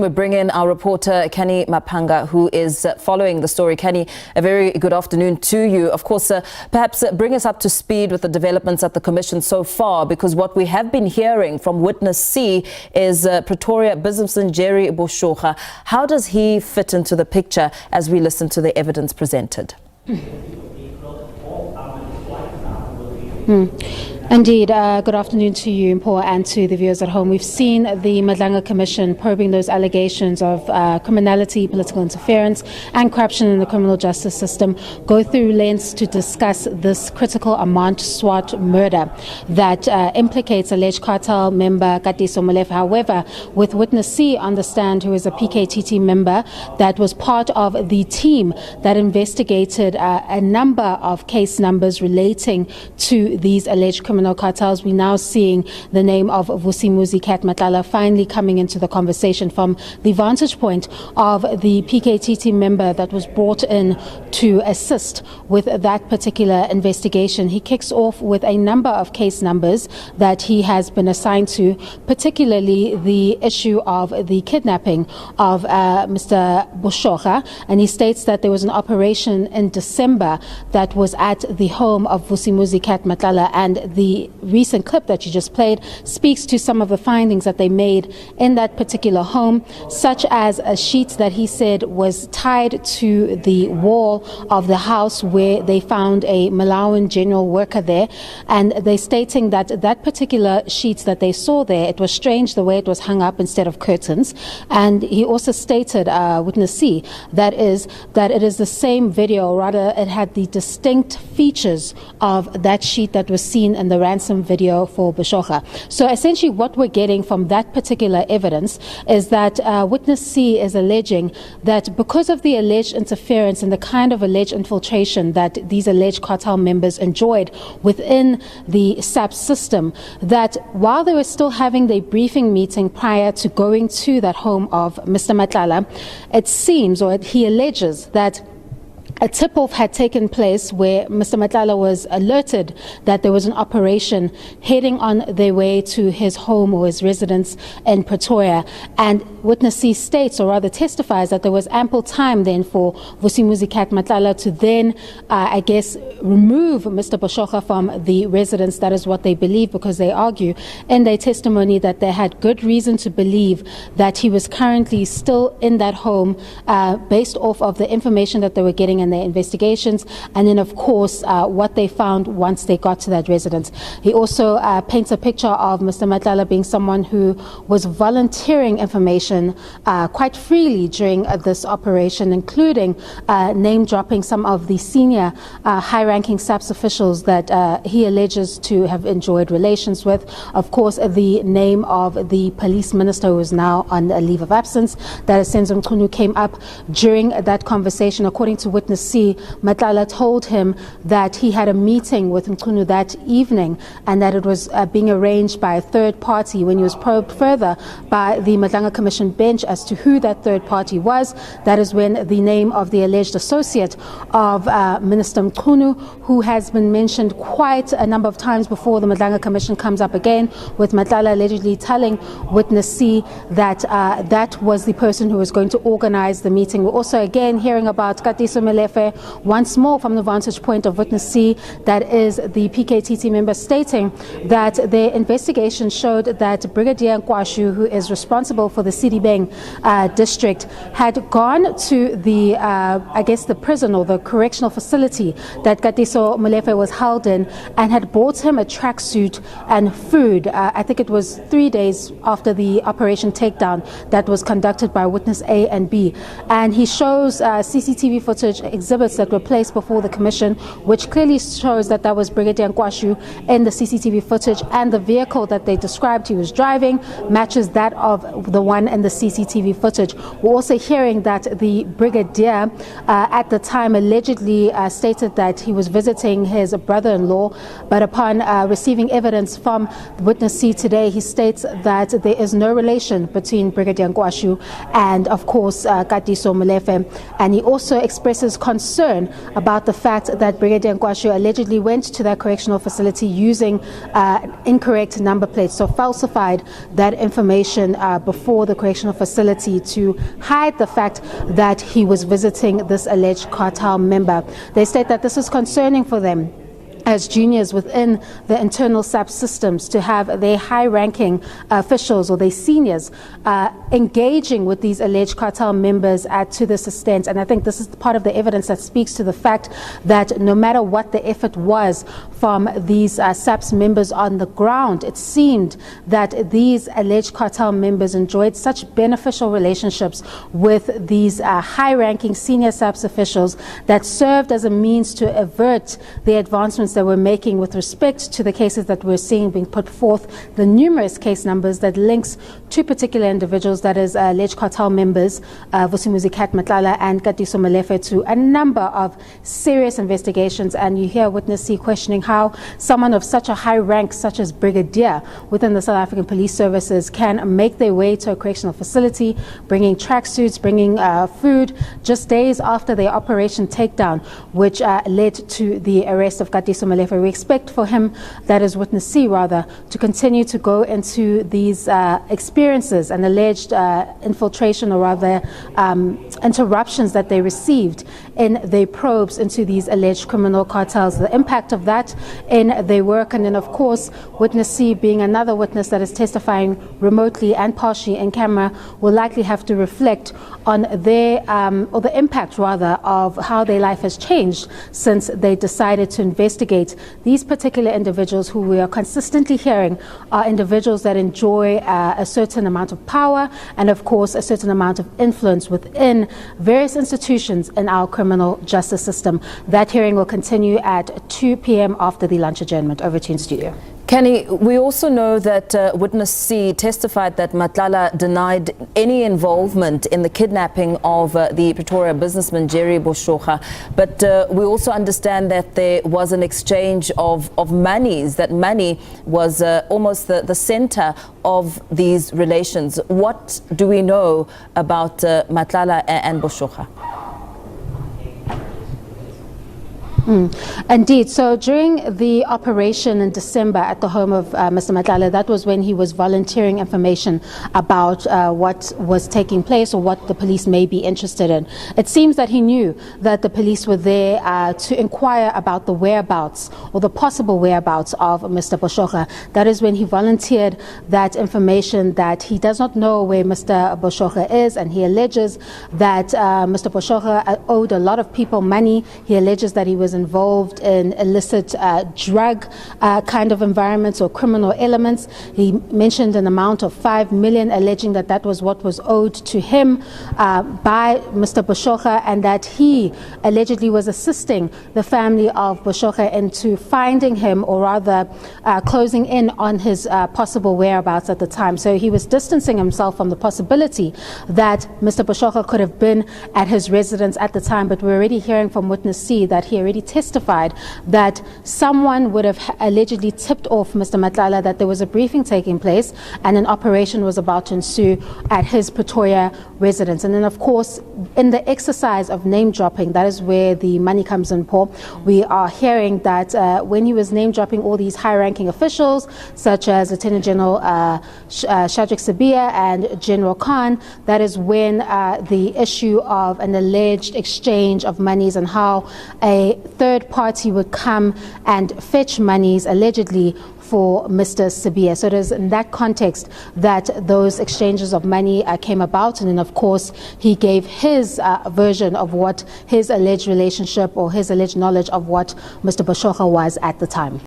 We bring in our reporter, Canny Maphanga, who is following the story. Canny, a very good afternoon to you. Of course, perhaps bring us up to speed with the developments at the Commission so far, because what we have been hearing from Witness C is Pretoria businessman Jerry Boshoga. How does he fit into the picture as we listen to the evidence presented? Indeed. Good afternoon to you, Mpho, and to the viewers at home. We've seen the Madlanga Commission probing those allegations of criminality, political interference and corruption in the criminal justice system go through lengths to discuss this critical Amant Swart murder that implicates alleged cartel member Katiso Molefe. However, with Witness C on the stand, who is a PKTT member that was part of the team that investigated a number of case numbers relating to these alleged criminal cartels, we're now seeing the name of Vusumuzi Matlala finally coming into the conversation from the vantage point of the PKTT member that was brought in to assist with that particular investigation. He kicks off with a number of case numbers that he has been assigned to, particularly the issue of the kidnapping of Mr. Boshoga, and he states that there was an operation in December that was at the home of Vusumuzi Matlala, and the recent clip that you just played speaks to some of the findings that they made in that particular home, such as a sheet that he said was tied to the wall of the house where they found a Malawian general worker there, and they're stating that that particular sheet that they saw there, it was strange the way it was hung up instead of curtains. And he also stated, Witness C, that it is the same video, or rather it had the distinct features of that sheet that was seen in the ransom video for Boshoga. So essentially what we're getting from that particular evidence is that Witness C is alleging that because of the alleged interference and the kind of alleged infiltration that these alleged cartel members enjoyed within the SAPS system, that while they were still having their briefing meeting prior to going to that home of Mr. Matlala, it seems, or he alleges, that a tip-off had taken place where Mr. Matlala was alerted that there was an operation heading on their way to his home or his residence in Pretoria. And Witness C states, or rather testifies, that there was ample time then for Vusumuzi Matlala to then, remove Mr. Boshoga from the residence. That is what they believe, because they argue in their testimony that they had good reason to believe that he was currently still in that home based off of the information that they were getting in their investigations, and then of course what they found once they got to that residence. He also paints a picture of Mr. Matlala being someone who was volunteering information quite freely during this operation, including name dropping some of the senior high-ranking SAPS officials that he alleges to have enjoyed relations with. Of course, the name of the police minister, who is now on a leave of absence, that is Senzo Mchunu, came up during that conversation. According to Witness C, Matlala told him that he had a meeting with Mchunu that evening and that it was being arranged by a third party. When he was probed further by the Madlanga Commission bench as to who that third party was, that is when the name of the alleged associate of Minister Mchunu, who has been mentioned quite a number of times before the Madlanga Commission, comes up again, with Matlala allegedly telling Witness C that that was the person who was going to organize the meeting. We're also again hearing about Katiso Molefe once more from the vantage point of Witness C, that is the PKTT member, stating that their investigation showed that Brigadier Nkwashu, who is responsible for the Sidibeng district, had gone to the the prison or the correctional facility that Katiso Molefe was held in, and had bought him a tracksuit and food. I think it was 3 days after the Operation Takedown that was conducted by Witness A and B. And he shows CCTV footage exhibits that were placed before the Commission, which clearly shows that that was Brigadier Nkwashu in the CCTV footage, and the vehicle that they described he was driving matches that of the one in the CCTV footage. We're also hearing that the Brigadier at the time allegedly stated that he was visiting his brother-in-law, but upon receiving evidence from Witness C today, he states that there is no relation between Brigadier Nkwashu and, of course, Katiso Molefe. And he also expresses concern about the fact that Brigadier Nkwashu allegedly went to that correctional facility using incorrect number plates, so falsified that information before the correctional facility to hide the fact that he was visiting this alleged cartel member. They state that this is concerning for them as juniors within the internal SAPS systems to have their high-ranking officials or their seniors engaging with these alleged cartel members to this extent. And I think this is part of the evidence that speaks to the fact that no matter what the effort was from these SAPS members on the ground, it seemed that these alleged cartel members enjoyed such beneficial relationships with these high-ranking senior SAPS officials that served as a means to avert the advancements that we're making with respect to the cases that we're seeing being put forth, the numerous case numbers that links two particular individuals, that is alleged cartel members, Vusumuzi, Matlala and Katiso Malefe, to a number of serious investigations. And you hear Witness C questioning how someone of such a high rank, such as Brigadier within the South African Police Services, can make their way to a correctional facility, bringing tracksuits, bringing food, just days after their operation takedown, which led to the arrest of Katiso Malefe. We expect for him, that is Witness C rather, to continue to go into these experiences and alleged infiltration, or rather interruptions that they received in their probes into these alleged criminal cartels, the impact of that in their work. And then of course Witness C, being another witness that is testifying remotely and partially in camera, will likely have to reflect on their or the impact rather of how their life has changed since they decided to investigate these particular individuals, who we are consistently hearing are individuals that enjoy a certain amount of power and of course a certain amount of influence within various institutions in our criminal justice system. That hearing will continue at 2 p.m. after the lunch adjournment. Over to you in studio. Kenny, we also know that Witness C testified that Matlala denied any involvement in the kidnapping of the Pretoria businessman Jerry Boshoga, but we also understand that there was an exchange of monies, that money was almost the center of these relations. What do we know about Matlala and Boshoga? Indeed. So during the operation in December at the home of Mr. Matlala, that was when he was volunteering information about what was taking place or what the police may be interested in. It seems that he knew that the police were there to inquire about the whereabouts or the possible whereabouts of Mr. Boshoga. That is when he volunteered that information, that he does not know where Mr. Boshoga is, and he alleges that Mr. Boshoga owed a lot of people money. He alleges that he was involved in illicit drug kind of environments or criminal elements. He mentioned an amount of 5 million, alleging that that was what was owed to him by Mr. Boshoga, and that he allegedly was assisting the family of Boshoga into finding him, or rather closing in on his possible whereabouts at the time. So he was distancing himself from the possibility that Mr. Boshoga could have been at his residence at the time. But we're already hearing from Witness C that he already testified that someone would have allegedly tipped off Mr. Matlala that there was a briefing taking place and an operation was about to ensue at his Pretoria residence. And then of course, in the exercise of name dropping, that is where the money comes in, Paul. We are hearing that when he was name dropping all these high ranking officials such as Lieutenant General Shadrack Sibiya and General Khan, that is when the issue of an alleged exchange of monies and how a third party would come and fetch monies allegedly for Mr. Sibiya. So it is in that context that those exchanges of money came about. And then of course he gave his version of what his alleged relationship or his alleged knowledge of what Mr. Boshoga was at the time.